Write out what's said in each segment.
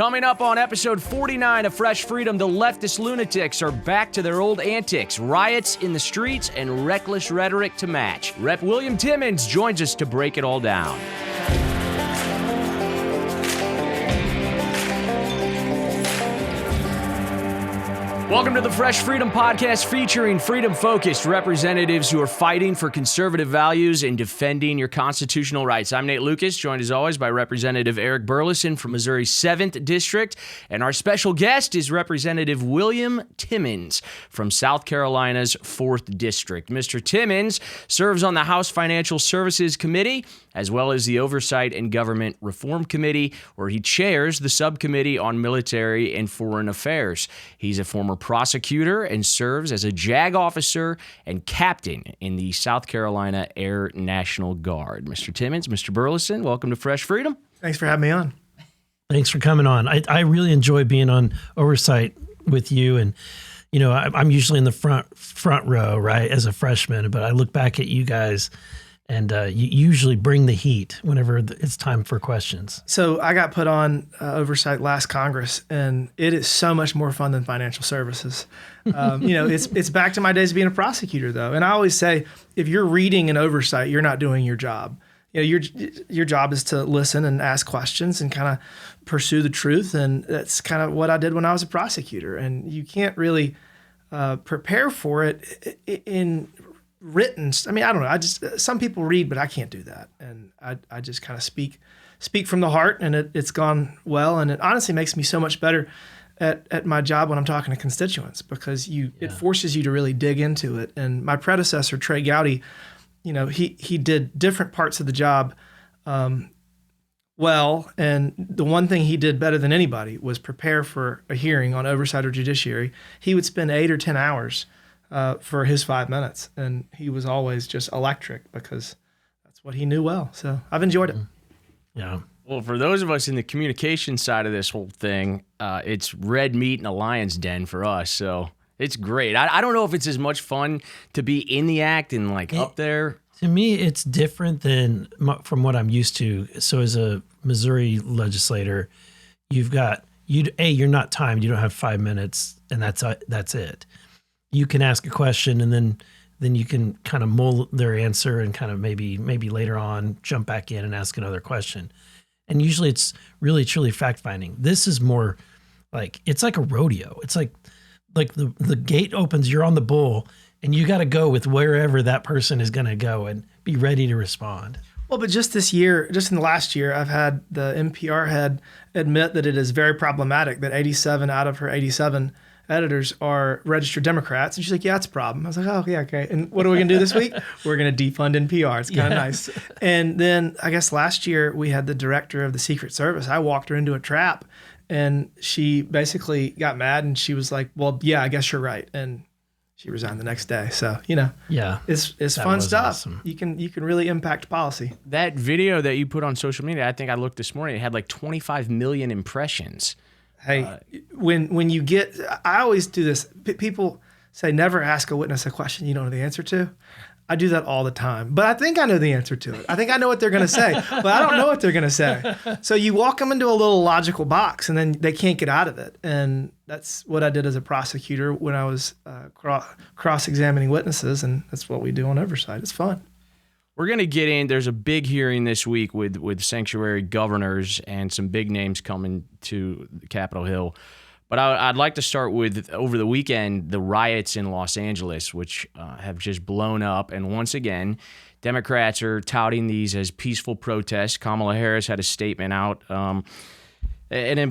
Coming up on episode 49 of Fresh Freedom, the leftist lunatics are back to their old antics, riots in the streets, and reckless rhetoric to match. Rep. William Timmons joins us to break it all down. Welcome to the Fresh Freedom Podcast, featuring freedom-focused representatives who are fighting for conservative values and defending your constitutional rights. I'm Nate Lucas, joined as always by Representative Eric Burleson from Missouri's 7th District, and our special guest is Representative William Timmons from South Carolina's 4th District. Mr. Timmons serves on the House Financial Services Committee, as well as the Oversight and Government Reform Committee, where he chairs the Subcommittee on Military and Foreign Affairs. He's a former prosecutor and serves as a JAG officer and captain in the South Carolina Air National Guard. Mr. Timmons, Mr. Burleson, welcome to Fresh Freedom. Thanks for having me on. Thanks for coming on. I really enjoy being on Oversight with you. And, you know, I'm usually in the front row, right, as a freshman, but I look back at you guys and you usually bring the heat whenever it's time for questions. So I got put on Oversight last Congress, and it is so much more fun than financial services. You know, it's back to my days of being a prosecutor, though. And I always say, if you're reading an Oversight, you're not doing your job. You know, your job is to listen and ask questions and kind of pursue the truth. And that's kind of what I did when I was a prosecutor. And you can't really prepare for it in written. I mean, I don't know. Some people read, but I can't do that. And I just kind of speak from the heart, and it's gone well. And it honestly makes me so much better at my job when I'm talking to constituents, because it forces you to really dig into it. And my predecessor, Trey Gowdy, you know, he did different parts of the job well. And the one thing he did better than anybody was prepare for a hearing on oversight or judiciary. He would spend 8 or 10 hours for his 5 minutes. And he was always just electric because that's what he knew well. So I've enjoyed it. Yeah. Well, for those of us in the communication side of this whole thing, it's red meat in a lion's den for us. So it's great. I don't know if it's as much fun to be in the act and up there. To me, it's different than from what I'm used to. So as a Missouri legislator, you're not timed. You don't have 5 minutes, and that's it. You can ask a question, and then you can kind of mold their answer and kind of maybe later on jump back in and ask another question. And usually it's really, truly fact-finding. This is more it's like a rodeo. It's like the gate opens, you're on the bull, and you got to go with wherever that person is going to go and be ready to respond. Well, but just in the last year, I've had the NPR head admit that it is very problematic that 87 out of her 87 editors are registered Democrats. And she's like, yeah, it's a problem. I was like, oh, yeah, okay. And what are we going to do this week? We're going to defund NPR. It's kind of nice. And then I guess last year we had the director of the Secret Service. I walked her into a trap, and she basically got mad, and she was like, well, yeah, I guess you're right. And she resigned the next day. So, you know, it's fun stuff. Awesome. You can really impact policy. That video that you put on social media, I think I looked this morning, it had 25 million impressions. Hey, when you get, I always do this. People say never ask a witness a question you don't know the answer to. I do that all the time, but I think I know the answer to it. I think I know what they're going to say, but I don't know what they're going to say. So you walk them into a little logical box, and then they can't get out of it. And that's what I did as a prosecutor when I was cross-examining witnesses, and that's what we do on oversight. It's fun. We're going to get in. There's a big hearing this week with sanctuary governors and some big names coming to Capitol Hill. But I'd like to start with, over the weekend, the riots in Los Angeles, which have just blown up. And once again, Democrats are touting these as peaceful protests. Kamala Harris had a statement out. And it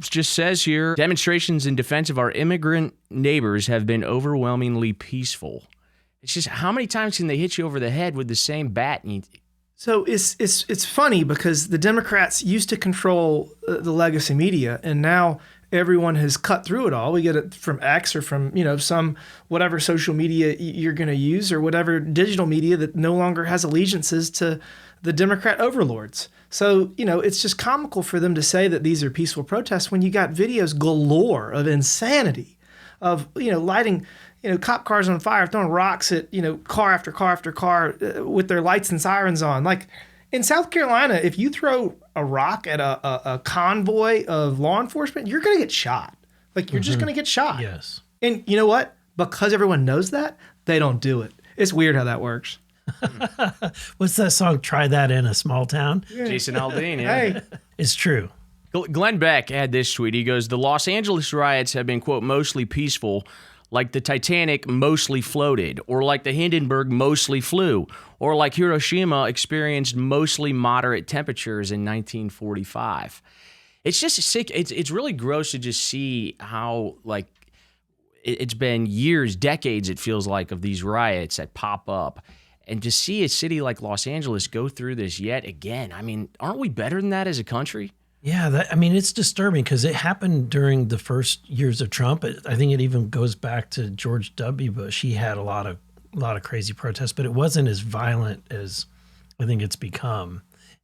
just says here, demonstrations in defense of our immigrant neighbors have been overwhelmingly peaceful. It's just, how many times can they hit you over the head with the same bat? So it's funny because the Democrats used to control the legacy media, and now everyone has cut through it all. We get it from X or from, some whatever social media you're going to use, or whatever digital media that no longer has allegiances to the Democrat overlords. So, it's just comical for them to say that these are peaceful protests when you got videos galore of insanity, of, lighting, cop cars on fire, throwing rocks at, car after car after car with their lights and sirens on. in South Carolina, if you throw a rock at a convoy of law enforcement, you're going to get shot. Like, you're just going to get shot. Yes. And you know what? Because everyone knows that, they don't do it. It's weird how that works. What's that song? Try that in a small town. Jason Aldean, yeah. Hey, It's true. Glenn Beck had this tweet. He goes, the Los Angeles riots have been, quote, mostly peaceful, like the Titanic mostly floated, or like the Hindenburg mostly flew, or like Hiroshima experienced mostly moderate temperatures in 1945. It's just sick. It's really gross to just see how, like, it's been years, decades, it feels like, of these riots that pop up. And to see a city like Los Angeles go through this yet again, I mean, aren't we better than that as a country? Yeah, it's disturbing because it happened during the first years of Trump. I think it even goes back to George W. Bush. He had a lot of crazy protests, but it wasn't as violent as I think it's become.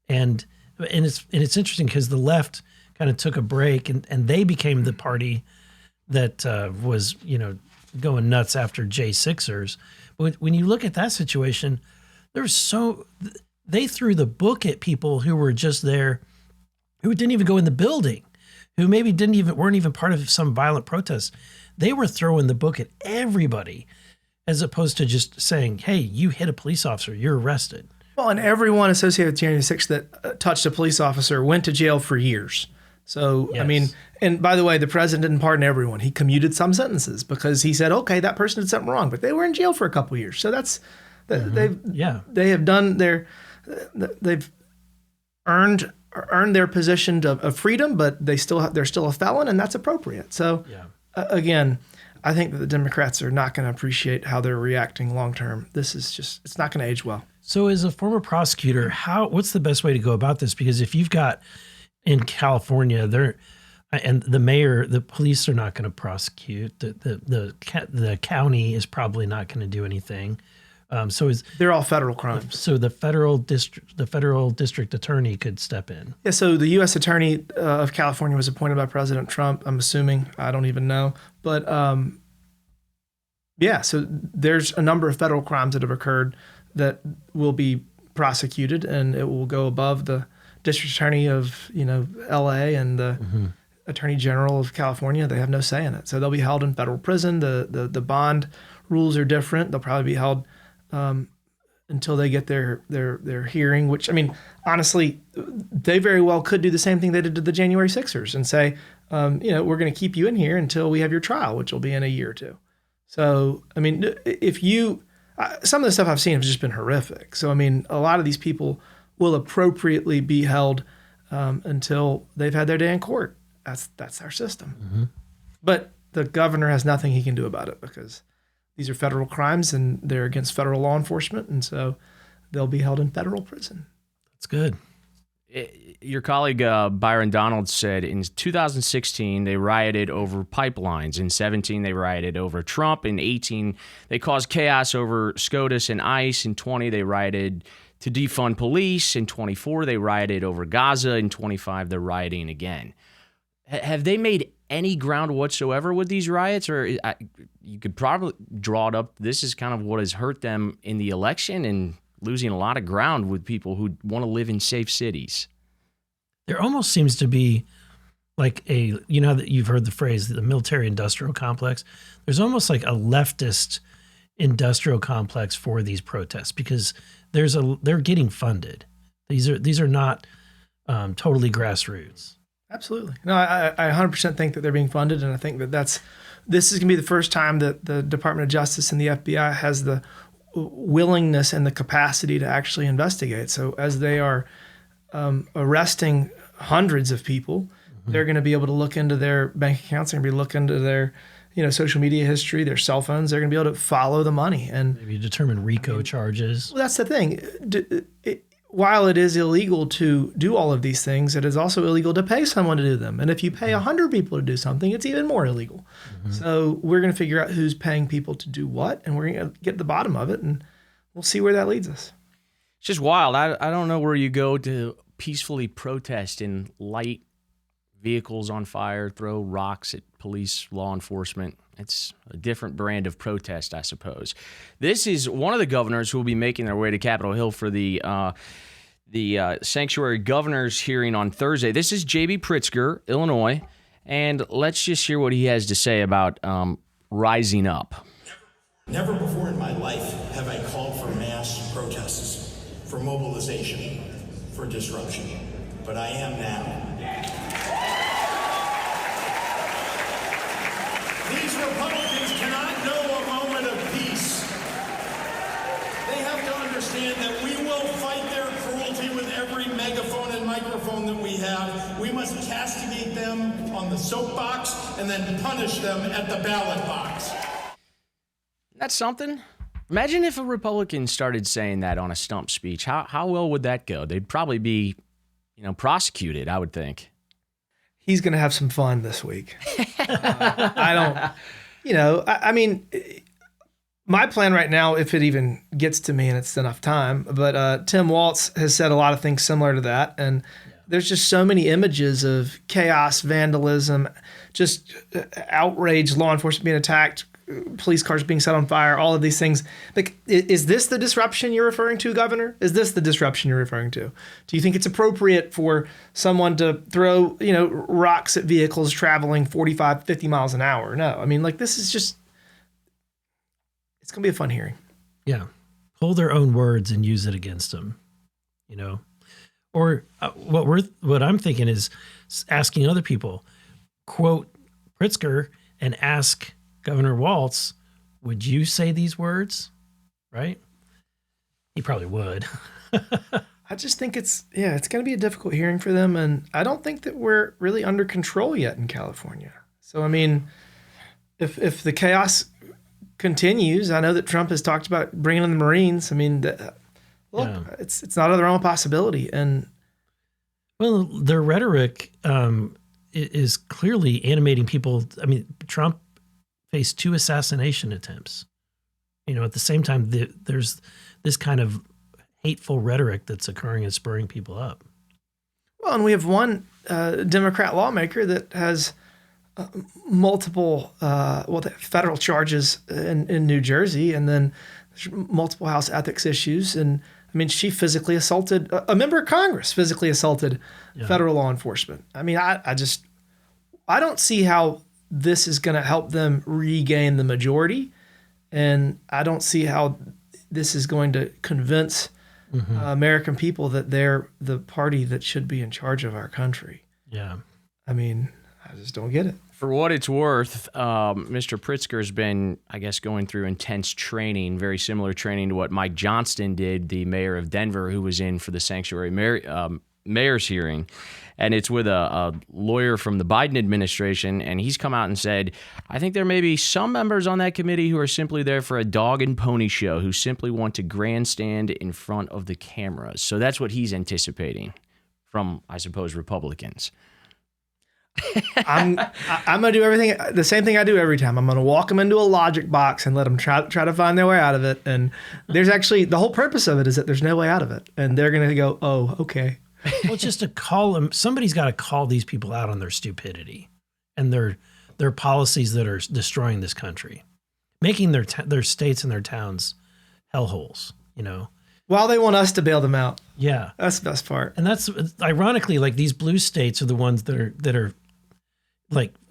And it's interesting because the left kind of took a break and they became the party that was, going nuts after J6ers. But when you look at that situation, they threw the book at people who were just there, who didn't even go in the building, who maybe weren't even part of some violent protest. They were throwing the book at everybody, as opposed to just saying, "Hey, you hit a police officer, you're arrested." well, and everyone associated with January 6th that touched a police officer went to jail for years. So, Yes. I mean, and by the way, the president didn't pardon everyone. He commuted some sentences because he said, okay, that person did something wrong, but they were in jail for a couple of years. So they have done they've earned their position of freedom, but they're still a felon, and that's appropriate. So, again, I think that the Democrats are not going to appreciate how they're reacting long term. It's not going to age well. So, as a former prosecutor, what's the best way to go about this? Because if you've got in California, and the mayor, the police are not going to prosecute. The county is probably not going to do anything. They're all federal crimes. So the federal district attorney could step in. Yeah. So the U.S. attorney of California was appointed by President Trump. I'm assuming. I don't even know. But so there's a number of federal crimes that have occurred that will be prosecuted, and it will go above the district attorney of L.A. and the attorney general of California. They have no say in it, so they'll be held in federal prison. The bond rules are different. They'll probably be held until they get their hearing. Which, I mean, honestly, they very well could do the same thing they did to the January 6ers and say, we're going to keep you in here until we have your trial, which will be in a year or two. So, I mean, some of the stuff I've seen has just been horrific. So, I mean, a lot of these people will appropriately be held until they've had their day in court. That's our system. But the governor has nothing he can do about it because these are federal crimes and they're against federal law enforcement, and so they'll be held in federal prison. That's good. Your colleague Byron Donald said in 2016 they rioted over pipelines. In 17 they rioted over Trump. In 18 they caused chaos over SCOTUS and ICE. In 20 they rioted to defund police. In 24 they rioted over Gaza. In 25 they're rioting again. Have they made any ground whatsoever with these riots? Or you could probably draw it up. This is kind of what has hurt them in the election and losing a lot of ground with people who want to live in safe cities. There almost seems to be like that you've heard the phrase, the military industrial complex. There's almost like a leftist industrial complex for these protests because they're getting funded. These are not totally grassroots. Absolutely. No, I 100% think that they're being funded, and I think that this is going to be the first time that the Department of Justice and the FBI has the willingness and the capacity to actually investigate. So as they are arresting hundreds of people, they're going to be able to look into their bank accounts. They're going to be looking into their social media history, their cell phones. They're going to be able to follow the money and maybe determine RICO charges. Well, that's the thing. While it is illegal to do all of these things, it is also illegal to pay someone to do them. And if you pay 100 people to do something, it's even more illegal. So we're going to figure out who's paying people to do what, and we're going to get to the bottom of it, and we'll see where that leads us. It's just wild. I don't know where you go to peacefully protest and light vehicles on fire, throw rocks at police, law enforcement. It's a different brand of protest, I suppose. This is one of the governors who will be making their way to Capitol Hill for the the sanctuary governor's hearing on Thursday. This is J.B. Pritzker, Illinois, and let's just hear what he has to say about rising up. Never before in my life have I called for mass protests, for mobilization, for disruption, but I am now. These Republicans cannot know a moment of peace. They have to understand that we will fight their cruelty with every megaphone and microphone that we have. We must castigate them on the soapbox and then punish them at the ballot box. That's something. Imagine if a Republican started saying that on a stump speech. How well would that go? They'd probably be, prosecuted, I would think. He's going to have some fun this week. I mean, my plan right now, if it even gets to me and it's enough time, but Tim Walz has said a lot of things similar to that. And there's just so many images of chaos, vandalism, just outrage, law enforcement being attacked, police cars being set on fire, all of these things. Like, is this the disruption you're referring to, Governor? Is this the disruption you're referring to? Do you think it's appropriate for someone to throw, rocks at vehicles traveling 45, 50 miles an hour? No. I mean, this is just, it's going to be a fun hearing. Yeah. Pull their own words and use it against them, Or what I'm thinking is asking other people, quote Pritzker and ask Governor Walz, would you say these words? Right? He probably would. I just think it's going to be a difficult hearing for them. And I don't think that we're really under control yet in California. So, I mean, if the chaos continues, I know that Trump has talked about bringing in the Marines. I mean, it's not out of the realm of possibility. And well, their rhetoric is clearly animating people. I mean, Trump faced 2 assassination attempts. At the same time, there's this kind of hateful rhetoric that's occurring and spurring people up. Well, and we have one Democrat lawmaker that has multiple federal charges in New Jersey, and then there's multiple House ethics issues. And I mean, she physically assaulted a member of Congress, physically assaulted federal law enforcement. I mean, I don't see how this is going to help them regain the majority. And I don't see how this is going to convince American people that they're the party that should be in charge of our country. Yeah. I mean, I just don't get it. For what it's worth, Mr. Pritzker has been, I guess, going through intense training, very similar training to what Mike Johnston did, the mayor of Denver, who was in for the sanctuary mayor's hearing. And it's with a lawyer from the Biden administration, and he's come out and said, I think there may be some members on that committee who are simply there for a dog and pony show, who simply want to grandstand in front of the cameras. So that's what he's anticipating from, I suppose, Republicans. I'm going to do everything, the same thing I do every time. I'm going to walk them into a logic box and let them try to find their way out of it. And there's actually, the whole purpose of it is that there's no way out of it. And they're going to go, oh, okay. Well, just to call them, somebody's got to call these people out on their stupidity and their policies that are destroying this country, making their states and their towns hellholes, While they want us to bail them out. Yeah. That's the best part. And that's ironically, these blue states are the ones that are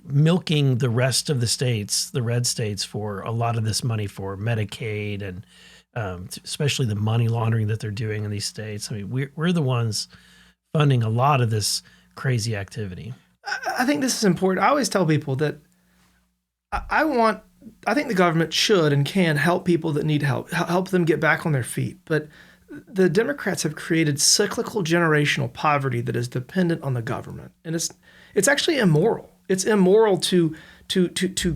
milking the rest of the states, the red states, for a lot of this money for Medicaid and especially the money laundering that they're doing in these states. I mean, we're the ones funding a lot of this crazy activity. I think this is important. I always tell people that I think the government should and can help people that need help them get back on their feet. But the Democrats have created cyclical generational poverty that is dependent on the government. And it's actually immoral. It's immoral to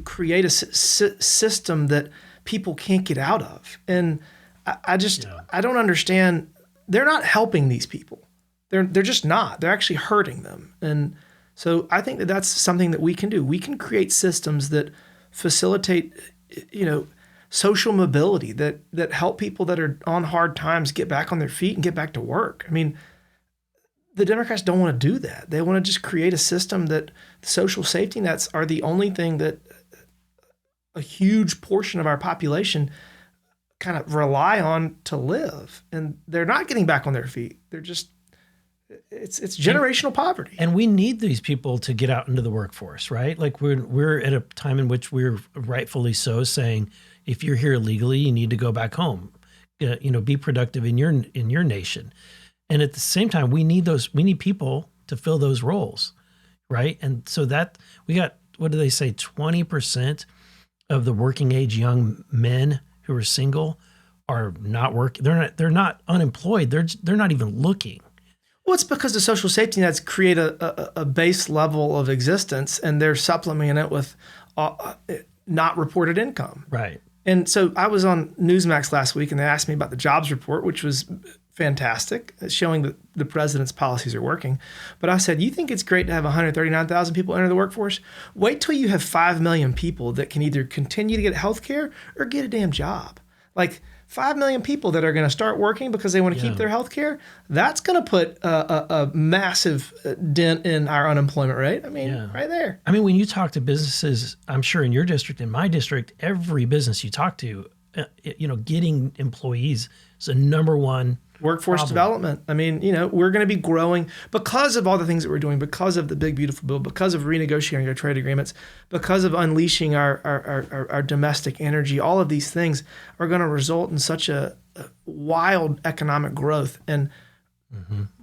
create a system that people can't get out of. And I don't understand. They're not helping these people. They're just not. They're actually hurting them. And so I think that that's something that we can do. We can create systems that facilitate, social mobility, that help people that are on hard times get back on their feet and get back to work. I mean, the Democrats don't want to do that. They want to just create a system that social safety nets are the only thing that a huge portion of our population kind of rely on to live, and they're not getting back on their feet. They're just it's generational poverty. And we need these people to get out into the workforce, right? Like we're at a time in which we're rightfully so saying, if you're here illegally, you need to go back home. Be productive in your nation. And at the same time, we need people to fill those roles, right? And so that we got, what do they say, 20% of the working age young men who are single are not working. They're not unemployed. They're not even looking. Well, it's because the social safety nets create a base level of existence, and they're supplementing it with not reported income. Right. And so I was on Newsmax last week, and they asked me about the jobs report, which was fantastic, showing that the president's policies are working. But I said, you think it's great to have 139,000 people enter the workforce? Wait till you have 5 million people that can either continue to get health care or get a damn job. Like 5 million people that are going to start working because they want to keep their health care. That's going to put a massive dent in our unemployment rate. I mean, right there. I mean, when you talk to businesses, I'm sure in your district, in my district, every business you talk to, getting employees is a number one workforce problem. Development. I mean, we're going to be growing because of all the things that we're doing, because of the big, beautiful bill, because of renegotiating our trade agreements, because of unleashing our domestic energy. All of these things are going to result in such a wild economic growth. And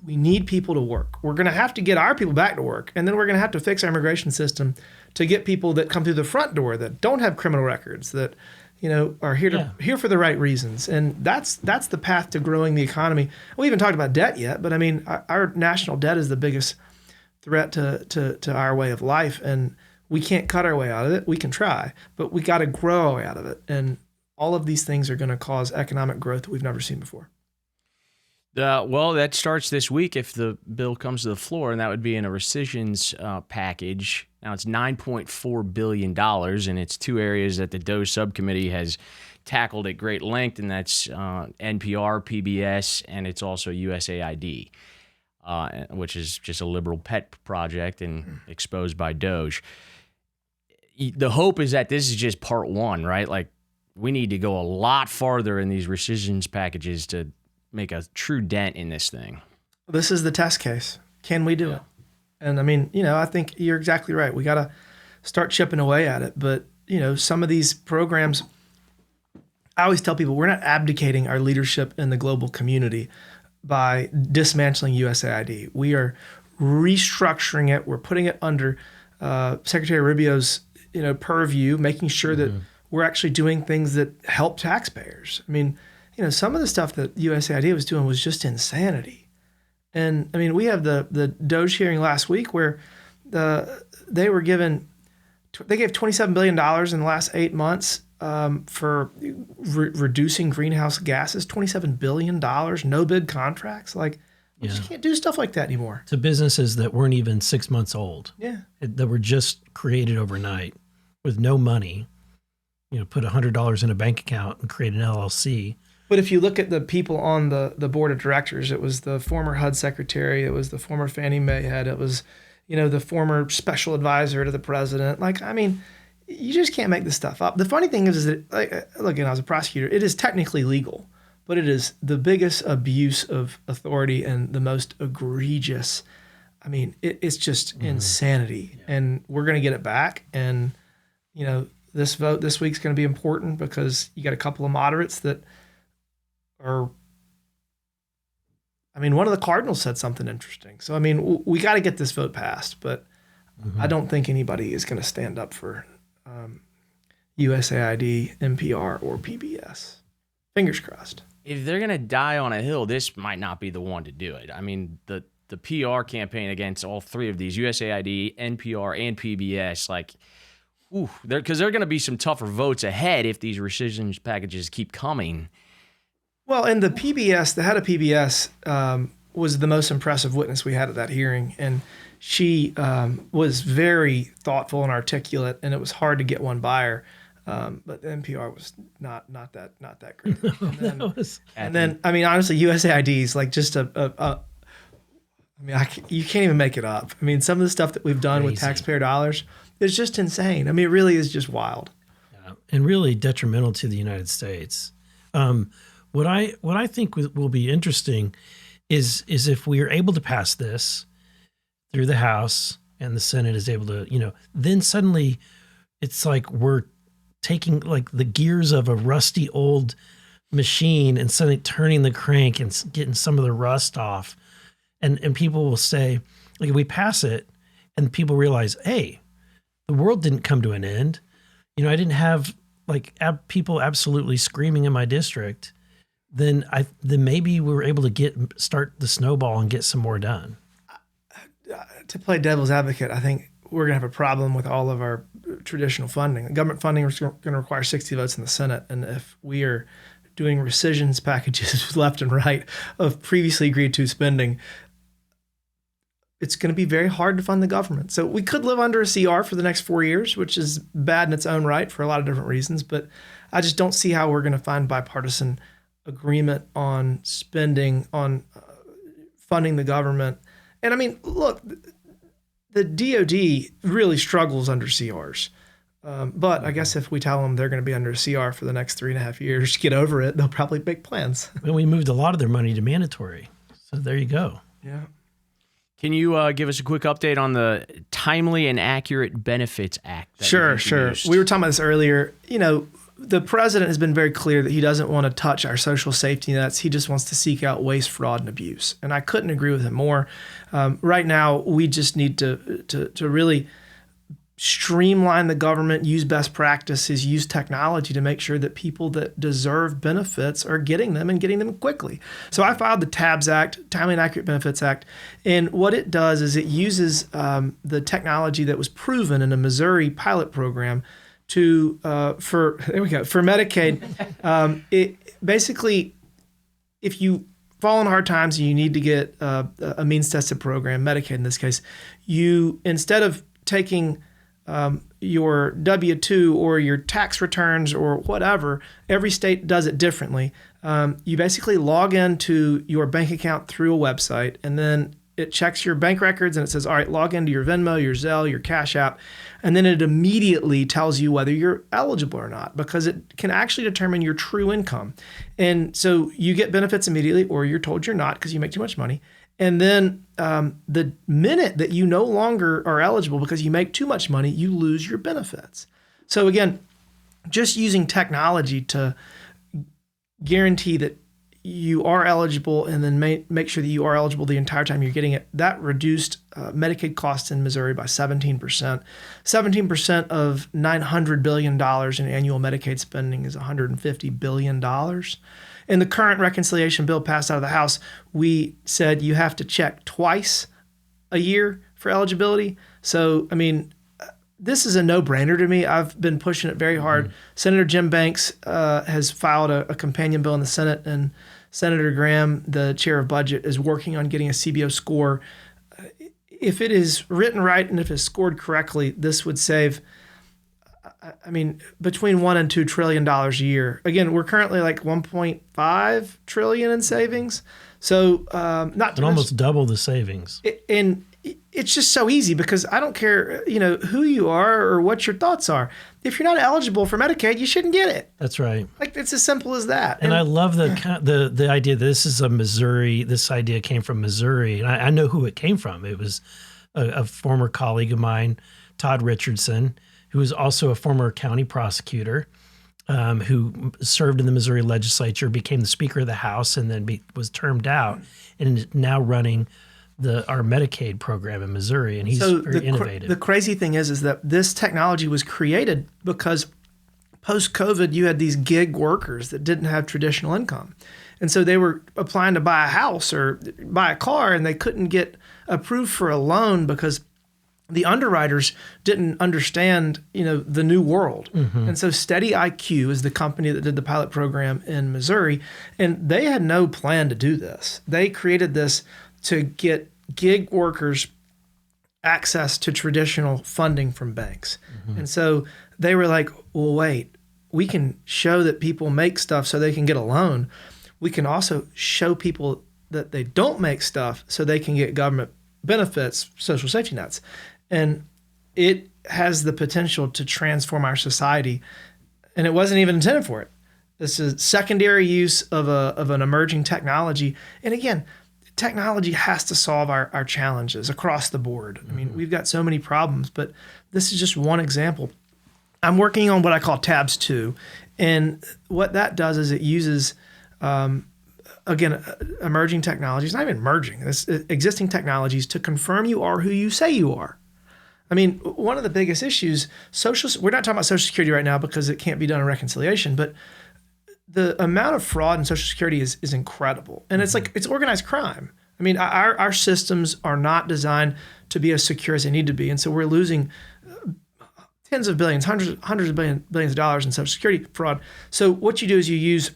we need people to work. We're going to have to get our people back to work. And then we're going to have to fix our immigration system to get people that come through the front door that don't have criminal records, that are here for the right reasons. And that's the path to growing the economy. We haven't talked about debt yet, but I mean, our national debt is the biggest threat to our way of life. And we can't cut our way out of it. We can try, but we got to grow our way out of it. And all of these things are going to cause economic growth that we've never seen before. Well, that starts this week if the bill comes to the floor, and that would be in a rescissions package. Now, it's $9.4 billion, and it's two areas that the DOGE subcommittee has tackled at great length, and that's NPR, PBS, and it's also USAID, which is just a liberal pet project and exposed by DOGE. The hope is that this is just part one, right? Like, we need to go a lot farther in these rescissions packages to make a true dent in this thing. This is the test case. Can we do it? And I mean, I think you're exactly right. We got to start chipping away at it. But, some of these programs, I always tell people we're not abdicating our leadership in the global community by dismantling USAID. We are restructuring it. We're putting it under Secretary Rubio's, purview, making sure that we're actually doing things that help taxpayers. I mean, some of the stuff that USAID was doing was just insanity. And I mean, we have the DOGE hearing last week where they gave $27 billion in the last 8 months for reducing greenhouse gases. $27 billion, no bid contracts. Like, we just can't do stuff like that anymore. To businesses that weren't even 6 months old. Yeah. That were just created overnight with no money. Put $100 in a bank account and create an LLC. But if you look at the people on the board of directors, it was the former HUD secretary, it was the former Fannie Mae head, it was, the former special advisor to the president. Like, I mean, you just can't make this stuff up. The funny thing is that, look, I was a prosecutor, it is technically legal, but it is the biggest abuse of authority and the most egregious. I mean, it's just insanity. Yeah. And we're going to get it back. And, this vote this week's going to be important because you got a couple of moderates that one of the Cardinals said something interesting. So, I mean, we got to get this vote passed, but I don't think anybody is going to stand up for USAID, NPR, or PBS. Fingers crossed. If they're going to die on a hill, this might not be the one to do it. I mean, the PR campaign against all three of these, USAID, NPR, and PBS, because there are going to be some tougher votes ahead if these rescissions packages keep coming. Well, and the head of PBS was the most impressive witness we had at that hearing. And she was very thoughtful and articulate, and it was hard to get one by her. But the NPR was not that great. And then, honestly, USAID's like just you can't even make it up. I mean, some of the stuff that we've done with taxpayer dollars is just insane. I mean, it really is just wild. Yeah. And really detrimental to the United States. What I think will be interesting is if we are able to pass this through the House and the Senate is able to, then suddenly it's like we're taking like the gears of a rusty old machine and suddenly turning the crank and getting some of the rust off. And people will say, like, we pass it and people realize, hey, the world didn't come to an end. I didn't have like people absolutely screaming in my district. Then maybe we were able to start the snowball and get some more done. To play devil's advocate, I think we're going to have a problem with all of our traditional funding. Government funding is going to require 60 votes in the Senate. And if we are doing rescissions packages left and right of previously agreed to spending, it's going to be very hard to fund the government. So we could live under a CR for the next 4 years, which is bad in its own right for a lot of different reasons. But I just don't see how we're going to find bipartisan agreement on spending, on funding the government. And I mean, look, the DOD really struggles under CRs. But I guess if we tell them they're going to be under a CR for the next 3.5 years, get over it, they'll probably make plans. And we moved a lot of their money to mandatory. So there you go. Yeah. Can you give us a quick update on the Timely and Accurate Benefits Act? Sure. We were talking about this earlier. The president has been very clear that he doesn't want to touch our social safety nets. He just wants to seek out waste, fraud, and abuse. And I couldn't agree with him more. Right now, we just need to really streamline the government, use best practices, use technology to make sure that people that deserve benefits are getting them and getting them quickly. So I filed the TABS Act, Timely and Accurate Benefits Act, and what it does is it uses the technology that was proven in a Missouri pilot program for Medicaid. It basically, if you fall in hard times and you need to get a means tested program, Medicaid in this case, you, instead of taking your W-2 or your tax returns or whatever, every state does it differently. You basically log into your bank account through a website, and then it checks your bank records and it says, all right, log into your Venmo, your Zelle, your Cash App. And then it immediately tells you whether you're eligible or not, because it can actually determine your true income. And so you get benefits immediately, or you're told you're not because you make too much money. And then the minute that you no longer are eligible because you make too much money, you lose your benefits. So again, just using technology to guarantee that you are eligible and then make sure that you are eligible the entire time you're getting it, that reduced Medicaid costs in Missouri by 17%. 17% of $900 billion in annual Medicaid spending is $150 billion. In the current reconciliation bill passed out of the House, we said you have to check twice a year for eligibility. So, I mean, this is a no-brainer to me. I've been pushing it very hard. Senator Jim Banks has filed a companion bill in the Senate, and Senator Graham, the chair of budget, is working on getting a CBO score. If it is written right and if it's scored correctly, this would save, I mean, between $1 and $2 trillion a year. Again, we're currently like 1.5 trillion in savings. So not to almost double the savings. And it's just so easy because I don't care, who you are or what your thoughts are. If you're not eligible for Medicaid, you shouldn't get it. That's right. Like, it's as simple as that. And I love the idea that this is a Missouri. This idea came from Missouri, and I know who it came from. It was a former colleague of mine, Todd Richardson, who was also a former county prosecutor, who served in the Missouri legislature, became the Speaker of the House, and then was termed out, and is now running our Medicaid program in Missouri, and he's very innovative. The crazy thing is that this technology was created because post-COVID, you had these gig workers that didn't have traditional income. And so they were applying to buy a house or buy a car, and they couldn't get approved for a loan because the underwriters didn't understand, the new world. Mm-hmm. And so Steady IQ is the company that did the pilot program in Missouri, and they had no plan to do this. They created this to get gig workers access to traditional funding from banks. Mm-hmm. And so they were like, well, wait, we can show that people make stuff so they can get a loan. We can also show people that they don't make stuff so they can get government benefits, social safety nets. And it has the potential to transform our society. And it wasn't even intended for it. This is secondary use of an emerging technology. And again, technology has to solve our challenges across the board. I mean, we've got so many problems, but this is just one example. I'm working on what I call tabs 2. And what that does is it uses, again, emerging technologies, not even emerging, existing technologies to confirm you are who you say you are. I mean, one of the biggest issues, we're not talking about Social Security right now because it can't be done in reconciliation, but the amount of fraud in Social Security is incredible. And it's like, it's organized crime. I mean, our systems are not designed to be as secure as they need to be. And so we're losing tens of billions, hundreds of billions of dollars in Social Security fraud. So what you do is you use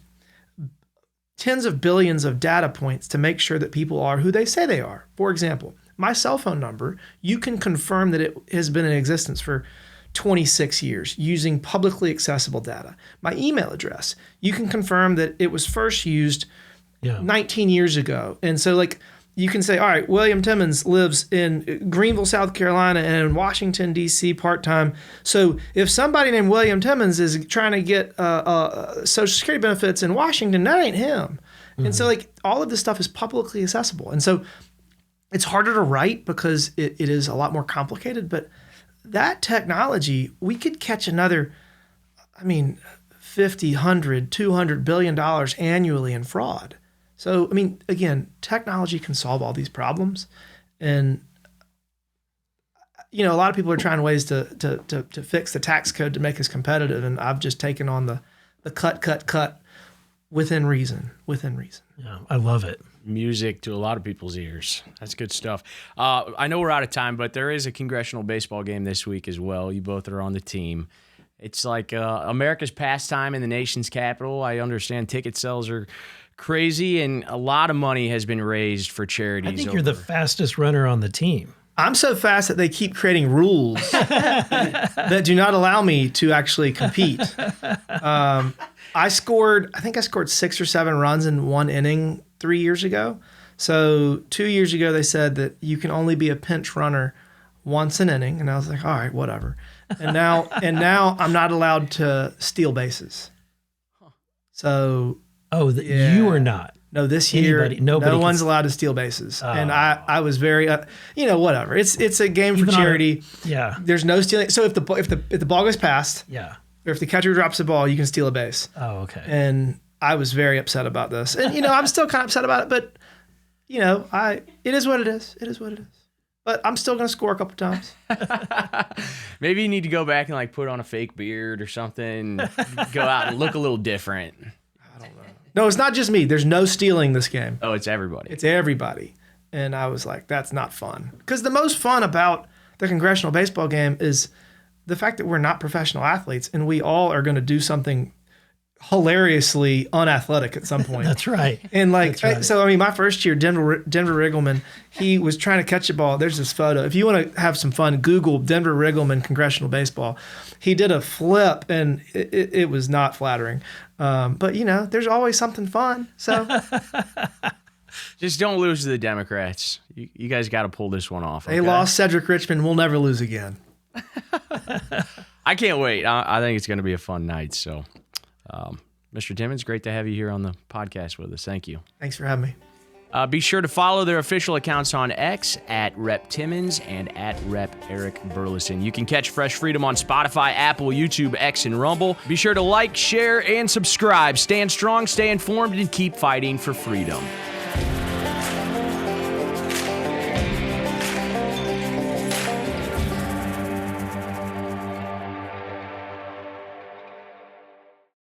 tens of billions of data points to make sure that people are who they say they are. For example, my cell phone number, you can confirm that it has been in existence for 26 years using publicly accessible data. My email address, you can confirm that it was first used 19 years ago. And so like you can say, all right, William Timmons lives in Greenville, South Carolina and in Washington, D.C. part-time. So if somebody named William Timmons is trying to get Social Security benefits in Washington, that ain't him. And so like all of this stuff is publicly accessible. And so it's harder to write because it is a lot more complicated, but that technology, we could catch another, I mean, $50, $100, $200 billion annually in fraud. So, I mean, again, technology can solve all these problems. And, you know, a lot of people are trying ways to fix the tax code to make us competitive. And I've just taken on the cut within reason. Yeah, I love it. Music to a lot of people's ears. That's good stuff. I know we're out of time, but there is a congressional baseball game this week as well. You both are on the team. It's like America's pastime in the nation's capital. I understand ticket sales are crazy, and a lot of money has been raised for charities. I think you're the fastest runner on the team. I'm so fast that they keep creating rules that do not allow me to actually compete. I think I scored 6 or 7 runs in one inning 3 years ago. So 2 years ago, they said that you can only be a pinch runner once an inning. And I was like, all right, whatever. And now I'm not allowed to steal bases. So. You are not. No, this year, no one's allowed to steal bases. And I was very, whatever. It's a game for charity. There's no stealing. So if the ball goes past, or if the catcher drops the ball, you can steal a base. Oh, okay. And I was very upset about this. And, I'm still kind of upset about it, but, it is what it is. It is what it is. But I'm still going to score a couple times. Maybe you need to go back and like put on a fake beard or something, go out and look a little different. I don't know. No, it's not just me. There's no stealing this game. Oh, it's everybody. It's everybody. And I was like, that's not fun. Because the most fun about the congressional baseball game is the fact that we're not professional athletes and we all are going to do something hilariously unathletic at some point. That's right. And right. So, I mean, my first year, Denver Riggleman, he was trying to catch a ball. There's this photo. If you want to have some fun, Google Denver Riggleman congressional baseball. He did a flip and it was not flattering. But, there's always something fun. So just don't lose to the Democrats. You guys got to pull this one off. They lost Cedric Richmond. We'll never lose again. I can't wait. I think it's going to be a fun night. So, Mr. Timmons, great to have you here on the podcast with us. Thank you. Thanks for having me. Be sure to follow their official accounts on X at Rep Timmons and at Rep Eric Burleson. You can catch Fresh Freedom on Spotify, Apple, YouTube, X, and Rumble. Be sure to like, share, and subscribe. Stand strong, stay informed, and keep fighting for freedom.